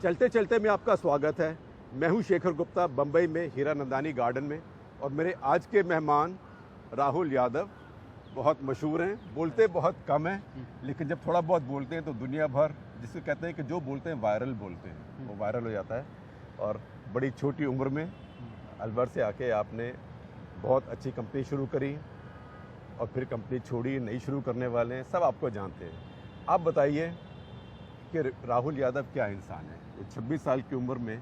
चलते चलते में आपका स्वागत है। मैं हूं शेखर गुप्ता, बम्बई में हीरानंदानी गार्डन में, और मेरे आज के मेहमान राहुल यादव बहुत मशहूर हैं। बोलते बहुत कम हैं, लेकिन जब थोड़ा बहुत बोलते हैं तो दुनिया भर, जिसको कहते हैं कि जो बोलते हैं वायरल बोलते हैं, वो वायरल हो जाता है। और बड़ी छोटी उम्र में अलवर से आके आपने बहुत अच्छी कंपनी शुरू करी और फिर कंपनी छोड़ी, नई शुरू करने वाले हैं, सब आपको जानते हैं। आप बताइए कि राहुल यादव क्या इंसान है। 26 साल की उम्र में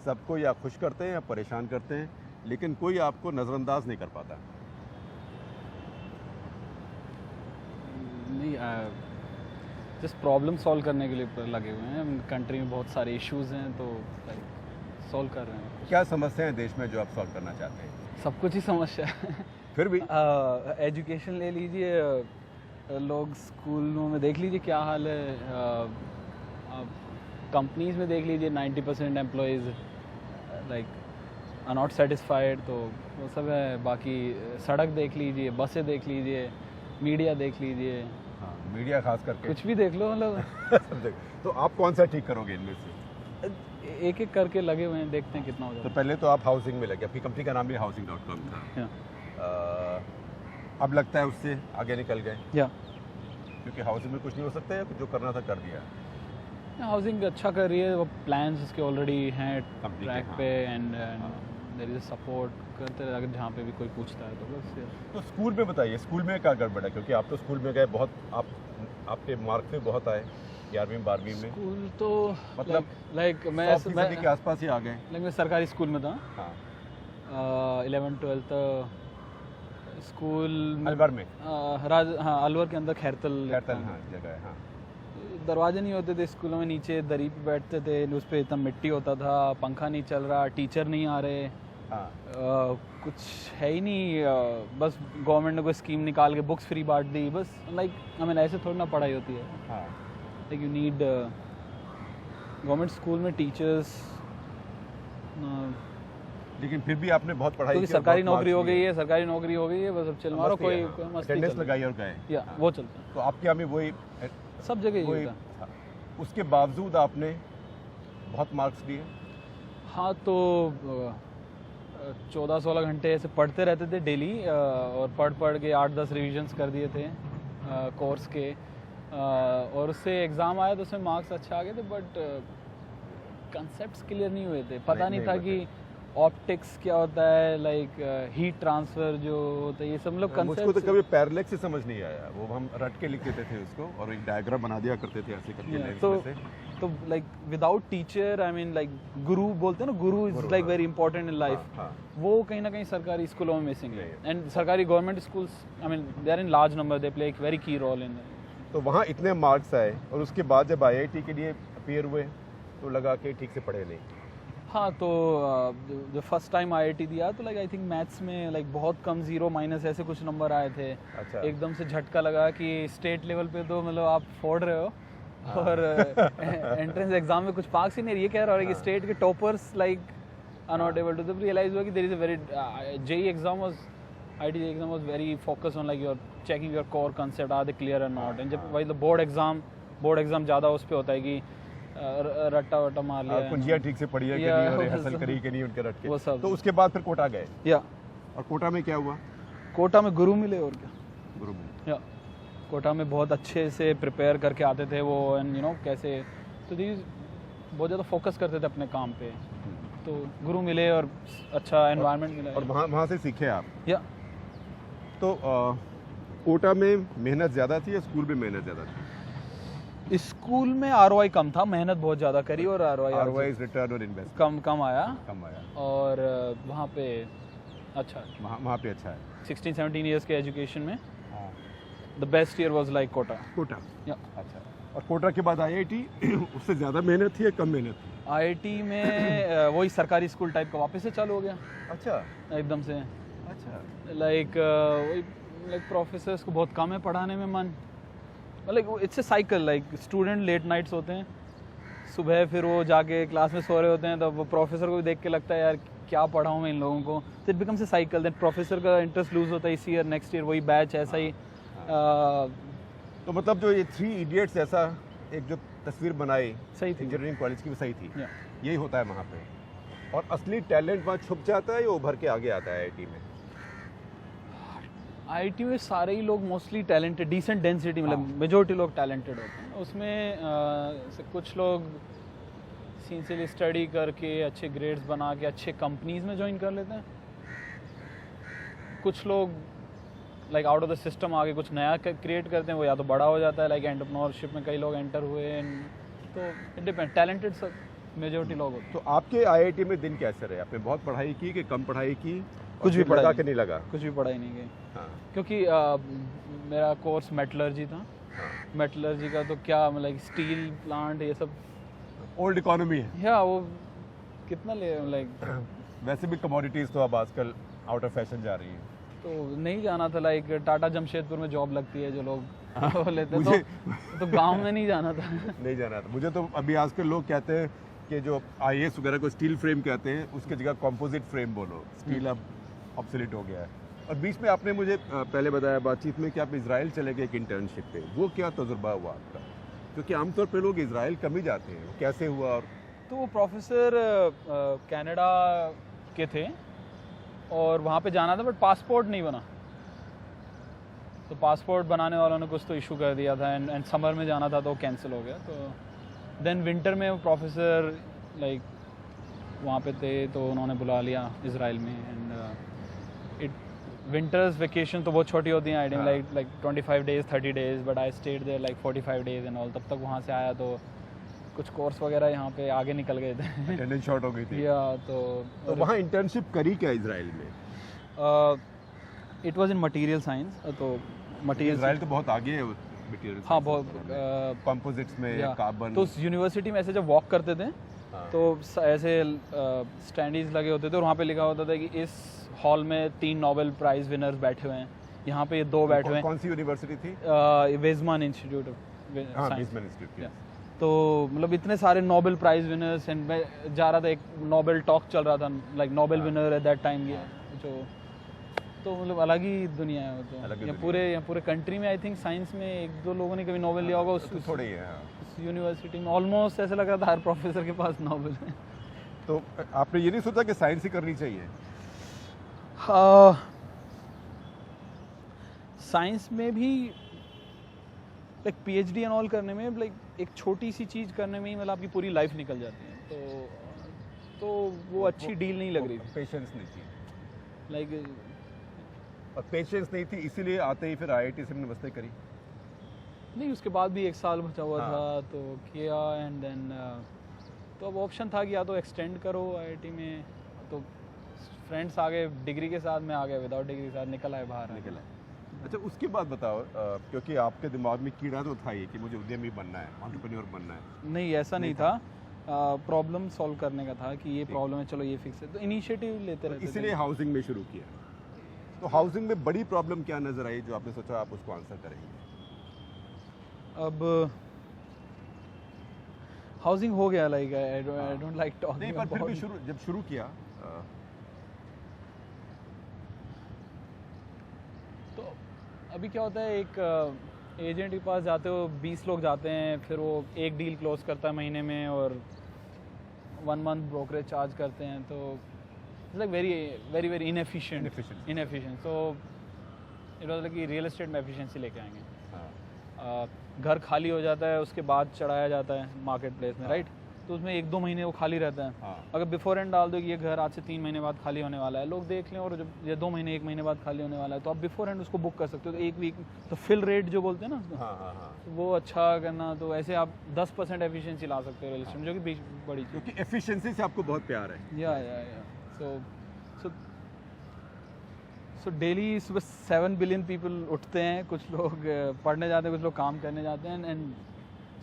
सबको या खुश करते हैं या परेशान करते हैं, लेकिन कोई आपको नज़रअंदाज नहीं कर पाता। नहीं, जस्ट प्रॉब्लम सॉल्व करने के लिए लगे हुए हैं। कंट्री में बहुत सारे इश्यूज हैं तो सॉल्व कर रहे हैं। क्या समस्याएं देश में जो आप सॉल्व करना चाहते हैं? सब कुछ ही समस्या है। फिर भी एजुकेशन ले लीजिए, लोग स्कूलों में देख लीजिए क्या हाल है, कंपनीज में देख लीजिए 90% employees like are not satisfied, तो वो सब है। बाकी सड़क देख लीजिए, बसें देख लीजिए, मीडिया देख लीजिए। हाँ, मीडिया खास करके कुछ भी देख लो मतलब। तो आप कौन सा ठीक करोगे इनमें से? एक एक करके लगे हुए हैं, देखते हैं कितना हो जाता तो पहले तो आप हाउसिंग में लगे, आपकी कंपनी का नाम भी housing.com था। है। अब लगता है उससे आगे निकल गए, या क्योंकि हाउसिंग में कुछ नहीं हो सकता है, जो करना था कर दिया। हाउसिंग अच्छा कर रही है, वो प्लान्स उसके ऑलरेडी हैं Complete ट्रैक है, पे, एंड देयर इज सपोर्ट करते रहे, अगर जहाँ पे भी कोई पूछता है तो बस। तो स्कूल में बताइए, स्कूल में क्या गड़बड़ है? क्योंकि आप तो स्कूल में गए, बहुत आपके मार्क्स भी बहुत आए 11वीं 12वीं में। स्कूल तो मतलब लाइक मैं 100% के आसपास ही आ गए। लाइक मैं सरकारी स्कूल में था। हाँ, 11th 12th स्कूल अलवर में। हाँ, अलवर के अंदर खैरतल हाँ जगह है। हाँ, दरवाजे नहीं होते थे स्कूलों में, नीचे दरी पे बैठते थे, उस पर इतना मिट्टी होता था, पंखा नहीं चल रहा, टीचर नहीं आ रहे, हाँ, कुछ है ही नहीं। बस गवर्नमेंट ने कोई स्कीम निकाल के बुक्स फ्री बांट दी, बस लाइक आई मीन ऐसे थोड़ी ना पढ़ाई होती है। हाँ। Like you need government school में टीचर्स। लेकिन फिर भी आपने बहुत पढ़ाई क्योंकि की और सरकारी बहुत नौकरी हो marks गई लिए। है, सरकारी नौकरी हो गई है, बस अब चल मारो, मस्ती कोई है, कोई हाँ। मस्ती अटेंडेंस चल रही लगाई और गए। है। या हाँ। वो चलता है, तो आपके यहाँ भी वही सब जगह वही यही होता है। था। उसके बावजूद आपने बहुत मार्क्स लिए। हाँ, तो 14-16 घंटे ऐसे पढ़ते रहते थे डेली, और पढ़ के 8-10 रिविजन्स कर दिए थे कोर्स के, और उससे एग्ज़ाम आया तो उसमें मार्क्स अच्छा आ गए थे, बट कंसेप्ट्स क्लियर नहीं हुए थे। पता नहीं था कि ऑप्टिक्स क्या होता है, लाइक हीट ट्रांसफ़र जो होता है, ये सब लोग मुझको कंसेप्ट। तो कभी पैरेलैक्स से समझ नहीं आया, वो हम रट के लिख देते थे उसको और एक डायग्राम बना दिया करते थे ऐसे करके लेंस में से। तो like without teacher, I mean like गुरु बोलते हैं ना, गुरु is like very important in life. हाँ, वो कहीं ना कहीं सरकारी स्कूलों में मिसिंग है, नहीं। एंड सरकारी government schools, I mean they are in large number, they play एक वेरी की रोल इन। तो वहाँ इतने मार्क्स आए और उसके बाद जब IIT के लिए अपीयर हुए तो लगा कि ठीक से पढ़े नहीं। हाँ, तो जो फर्स्ट टाइम IIT दिया तो लाइक आई थिंक मैथ्स में लाइक बहुत कम, 0- ऐसे कुछ नंबर आए थे। अच्छा। एकदम से झटका लगा कि स्टेट लेवल पे तो मतलब आप फोड़ रहे हो, और एंट्रेंस एग्जाम में कुछ पास ही नहीं। ये कह रहा है कि स्टेट के toppers like are not able to, तब रियलाइज हुआ कि there is a very JEE exam was, IIT exam was very focus on like your checking your core concept, are they clear और नॉट। एंड जब वही board exam ज़्यादा उस पर होता है कि रट्टा वट्टा मार लिया, कुंजियाँ ठीक से पढ़ी है कि नहीं, और हासिल करी कि नहीं उनके रट के। वो सब। तो उसके बाद फिर कोटा गए, या और कोटा में क्या हुआ? कोटा में गुरु मिले, और क्या। गुरु में या कोटा में बहुत अच्छे से प्रिपेयर करके आते थे वो, एंड यू नो कैसे, तो दीज बहुत ज़्यादा फोकस करते थे अपने काम पे, तो गुरु मिले और अच्छा एनवायरनमेंट मिला। और वहाँ से सीखे आप। या तो कोटा में मेहनत ज़्यादा थी या स्कूल में मेहनत ज़्यादा थी? स्कूल में ROI कम था, मेहनत बहुत ज़्यादा करी, और ROI रिटर्न और इन्वेस्ट कम आया, और वहाँ पे अच्छा, वहाँ पे अच्छा है। 16-17 ईयर्स के एजुकेशन में the best year was like Kota. या अच्छा। और कोटा के बाद IIT उससे ज़्यादा मेहनत थी या कम मेहनत थी? IIT में वही सरकारी स्कूल टाइप का वापस से चालू हो गया अच्छा, एकदम से। अच्छा। लाइक वही लाइक प्रोफेसर्स को बहुत कम है पढ़ाने में मन, like it's a cycle, like student late nights होते हैं, सुबह फिर वो जाके क्लास में सो रहे होते हैं, तब वो प्रोफेसर को भी देख के लगता है यार क्या पढ़ाऊँ मैं इन लोगों को, तो it becomes a cycle. Then professor का इंटरेस्ट लूज होता है, इसी ईयर नेक्स्ट ईयर वही बैच ऐसा ही। तो मतलब जो ये 3 इडियट्स ऐसा एक जो तस्वीर बनाई सही थी। इंजीनियरिंग कॉलेज की, वो सही थी। या यही होता है वहाँ पे। और असली टैलेंट वहाँ छुप जाता है या उभर के आगे आता है आईआईटी में? आईआईटी में सारे ही लोग मोस्टली टैलेंटेड, डिसेंट डेंसिटी, मतलब मेजोरिटी लोग टैलेंटेड होते हैं उसमें। से कुछ लोग सिंसियरली स्टडी करके अच्छे ग्रेड्स बना के अच्छे कंपनीज में ज्वाइन कर लेते हैं। कुछ लोग like out of the system आगे कुछ नया क्रिएट करते हैं, वो या तो बड़ा हो जाता है, लाइक एंटरप्रेन्योरशिप में कई लोग एंटर हुए तो इट डिपेंड। टैलेंटेड सब मेजोरिटी लोग होते हैं। तो आपके आईआईटी में दिन कैसे रहे? आपने बहुत पढ़ाई की कि कम पढ़ाई की? कुछ भी पढ़ाई लगा कि नहीं लगा? कुछ भी पढ़ाई नहीं गई, हाँ। क्योंकि मेरा कोर्स मेटलर्जी था। मेटलर्जी का तो क्या मतलब स्टील प्लांट ये सब ओल्ड इकोनॉमी है। या वो कितना ले लाइक वैसे भी कमोडिटीज तो अब आजकल आउट ऑफ फैशन जा रही हैं। तो नहीं जाना था। लाइक टाटा जमशेदपुर में जॉब लगती है जो लोग वो लेते हैं, तो गांव में नहीं जाना था। नहीं जाना था मुझे। तो अभी आजकल लोग कहते हैं कि जो आईएएस वगैरह को स्टील फ्रेम कहते हैं, उसकी जगह कंपोजिट फ्रेम बोलो। स्टील अब ऑब्सोलीट हो गया है। और बीच में आपने मुझे पहले बताया बातचीत में कि आप इजराइल चले गए एक इंटर्नशिप पे। वो क्या तजुर्बा हुआ आपका? क्योंकि आमतौर पे लोग इजराइल कम ही जाते हैं, वो कैसे हुआ? और तो वो प्रोफेसर कनाडा के थे और वहाँ पे जाना था, बट पासपोर्ट नहीं बना। तो पासपोर्ट बनाने वालों ने कुछ तो इशू कर दिया था, एंड समर में जाना था तो कैंसिल हो गया। तो देन विंटर में वो प्रोफेसर लाइक वहाँ पे थे, तो उन्होंने बुला लिया इजराइल में। एंड इट विंटर्स वेकेशन तो बहुत छोटी होती हैं आईडी में, like 25 days 30 days, but I stayed there like 45 days and all. तब तक वहाँ से आया तो कुछ कोर्स वगैरह यहाँ पे आगे निकल गए थे। अटेंडेंस शॉर्ट हो गई थी। या तो वहाँ इंटर्नशिप करी क्या इजराइल में? It was in material science. तो मटेरियल इजराइल तो बहुत आगे है मटेरियल। हाँ, बहुत कंपोजिट्स में, कार्बन। तो उस यूनिवर्सिटी में ऐसे जब वॉक करते थे तो ऐसे स्टैंडीज लगे होते थे और वहाँ पे लिखा होता था कि इस हॉल में 3 नोबेल प्राइज विनर्स बैठे हुए हैं, यहाँ पे ये 2 बैठे हुए हैं। कौन सी यूनिवर्सिटी थी? वेजमान इंस्टीट्यूट ऑफ वेजमान इंस्टीट्यूट। तो मतलब इतने सारे नोबेल प्राइज विनर्स, एंड मैं जा रहा था, एक नोबेल टॉक चल रहा था, like Nobel winner at that time जो। तो मतलब अलग ही दुनिया है वो। तो यहाँ पूरे कंट्री में आई थिंक साइंस में 1-2 लोगों ने कभी नोबेल लिया होगा। उस थोड़े ही है। उस यूनिवर्सिटी में ऑलमोस्ट ऐसा लग रहा था हर प्रोफेसर के पास नोबेल है। तो आपने ये नहीं सोचा कि साइंस ही करनी चाहिए? साइंस में भी लाइक पीएचडी एंड ऑल करने में, लाइक एक छोटी सी चीज़ करने में ही मतलब आपकी पूरी लाइफ निकल जाती है। तो वो अच्छी डील नहीं लग रही थी। पेशेंस नहीं थी। लाइक और पेशेंस नहीं थी, इसीलिए आते ही फिर आईआईटी से नमस्ते करी? नहीं, उसके बाद भी 1 साल बचा हुआ था तो किया। एंड देन तो अब ऑप्शन था कि या तो एक्सटेंड करो आईआईटी में, तो फ्रेंड्स आ गए डिग्री के साथ, में आ गया विदाउट डिग्री के साथ, निकल आए बाहर। निकल आए। अच्छा, उसके बाद बताओ, क्योंकि आपके दिमाग में कीड़ा तो था ही कि मुझे उद्यमी बनना है, एंटरप्रेन्योर बनना है। नहीं, ऐसा नहीं था। प्रॉब्लम सॉल्व करने का था कि ये प्रॉब्लम है, चलो ये फिक्स है, तो इनिशिएटिव लेते रहते थे। इसलिए हाउसिंग में शुरू किया। तो हाउसिंग में बड़ी प्रॉब्लम क्या नजर आई जो आपने सोचा आप उसको आंसर करेंगे? अब हाउसिंग हो गया, like I don't like talking. नहीं, पर फिर भी जब शुरू किया तो अभी क्या होता है, एक एजेंट के पास जाते हो, 20 लोग जाते हैं, फिर वो एक डील क्लोज करता है महीने में और 1 मंथ ब्रोकरेज चार्ज करते हैं। तो like very inefficient. So it was like real estate में एफिशिएंसी लेके आएंगे। घर खाली हो जाता है, उसके बाद चढ़ाया जाता है मार्केट प्लेस में, राइट? तो उसमें 1-2 महीने वो खाली रहता है। अगर बिफोर एंड डाल दो कि ये घर आज से 3 महीने बाद खाली होने वाला है, लोग देख लें, और जब ये 2 महीने 1 महीने बाद खाली होने वाला है, तो आप बिफोर एंड उसको बुक कर सकते हो। तो 1 वीक तो फिल रेट जो बोलते हैं ना, तो वो अच्छा करना, तो ऐसे आप 10% एफिशिएंसी ला सकते हो रियल एस्टेट में, जो कि बड़ी चीज़। क्योंकि एफिशिएंसी से आपको बहुत प्यार है। या सो डेली सुबह 7 बिलियन पीपल उठते हैं, कुछ लोग पढ़ने जाते हैं, कुछ लोग काम करने जाते हैं, एंड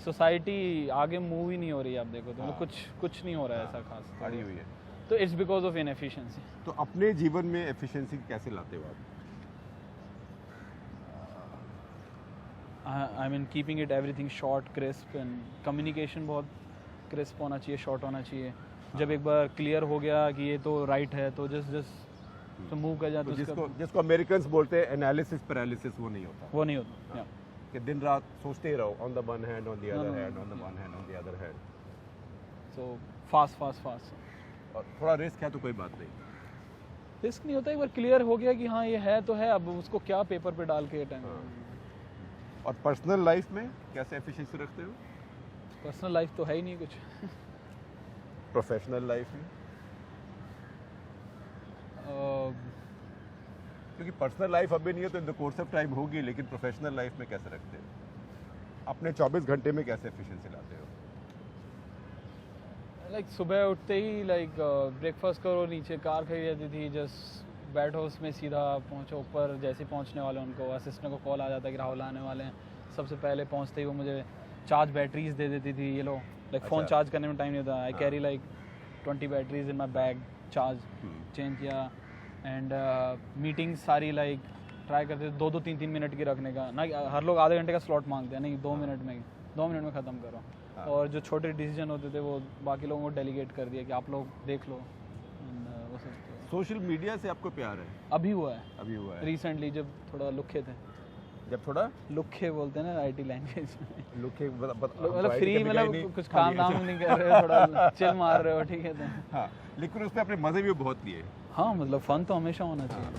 सोसाइटी आगे मूव ही नहीं हो रही है। आप देखो तो कुछ नहीं हो रहा है ऐसा खास, पड़ी हुई है। तो इट्स बिकॉज ऑफ इनएफिशिएंसी। तो अपने जीवन में एफिशिएंसी कैसे लाते हो आप? I mean keeping it everything short, crisp, and communication बहुत क्रिस्प होना चाहिए, शॉर्ट होना चाहिए। जब एक बार क्लियर हो गया कि ये तो राइट है, तो जस्ट तो मूव कर जाते। जिसको अमेरिकन्स बोलते हैं एनालिसिस पैरालिसिस, वो नहीं होता। वो नहीं होता। कि दिन रात सोचते ही रहो, on the one hand, on the No, other no, hand, no, on the no. One hand, on the other hand? So fast और थोड़ा रिस्क है तो कोई बात नहीं। रिस्क नहीं होता, एक बार क्लियर हो गया कि हाँ ये है तो है, अब उसको क्या पेपर पे डाल के टाइम। और पर्सनल लाइफ में कैसे एफिशिएंसी रखते हो? पर्सनल लाइफ तो है ही नहीं कुछ। प्रोफेशनल लाइफ में? क्योंकि पर्सनल लाइफ अभी नहीं है तो in the course of time होगी, लेकिन प्रोफेशनल लाइफ में कैसे रखते हो? अपने 24 घंटे में कैसे एफिशिएंसी लाते हो? लाइक सुबह उठते ही लाइक ब्रेकफास्ट करो, नीचे कार खड़ी रहती थी, जस्ट बैठो उसमें, सीधा पहुंचो ऊपर। जैसे ही पहुंचने वाले उनको असिस्टेंट को कॉल आ जाता है कि राहुल आने वाले हैं। सबसे पहले पहुंचते ही वो मुझे चार्ज बैटरीज दे देती थी, ये लो। लाइक फ़ोन अच्छा। चार्ज करने में टाइम नहीं होता। I carry like 20 batteries in my bag, charge change किया। एंड मीटिंग्स सारी लाइक ट्राई करते थे 2-2 3-3 मिनट की रखने का ना। हर लोग आधे घंटे का स्लॉट मांगते हैं, नहीं 2 मिनट में, 2 मिनट में ख़त्म करो। हाँ। और जो छोटे डिसीजन होते थे वो बाकी लोगों को डेलीगेट कर दिया कि आप लोग देख लो। And, वो सब तो सोशल मीडिया से आपको प्यार है? अभी हुआ है, अभी हुआ है? रिसेंटली, जब थोड़ा लुखे थे। जब थोड़ा लुखे बोलते हैं ना आईटी लैंग्वेज में। लुके मतलब फ्री, मतलब कुछ काम नाम नहीं कर रहे हो, थोड़ा चिल मार रहे हो, ठीक है तो। हाँ, लेकिन उसमें अपने मजे भी बहुत लिए। हाँ मतलब फन तो हमेशा होना चाहिए।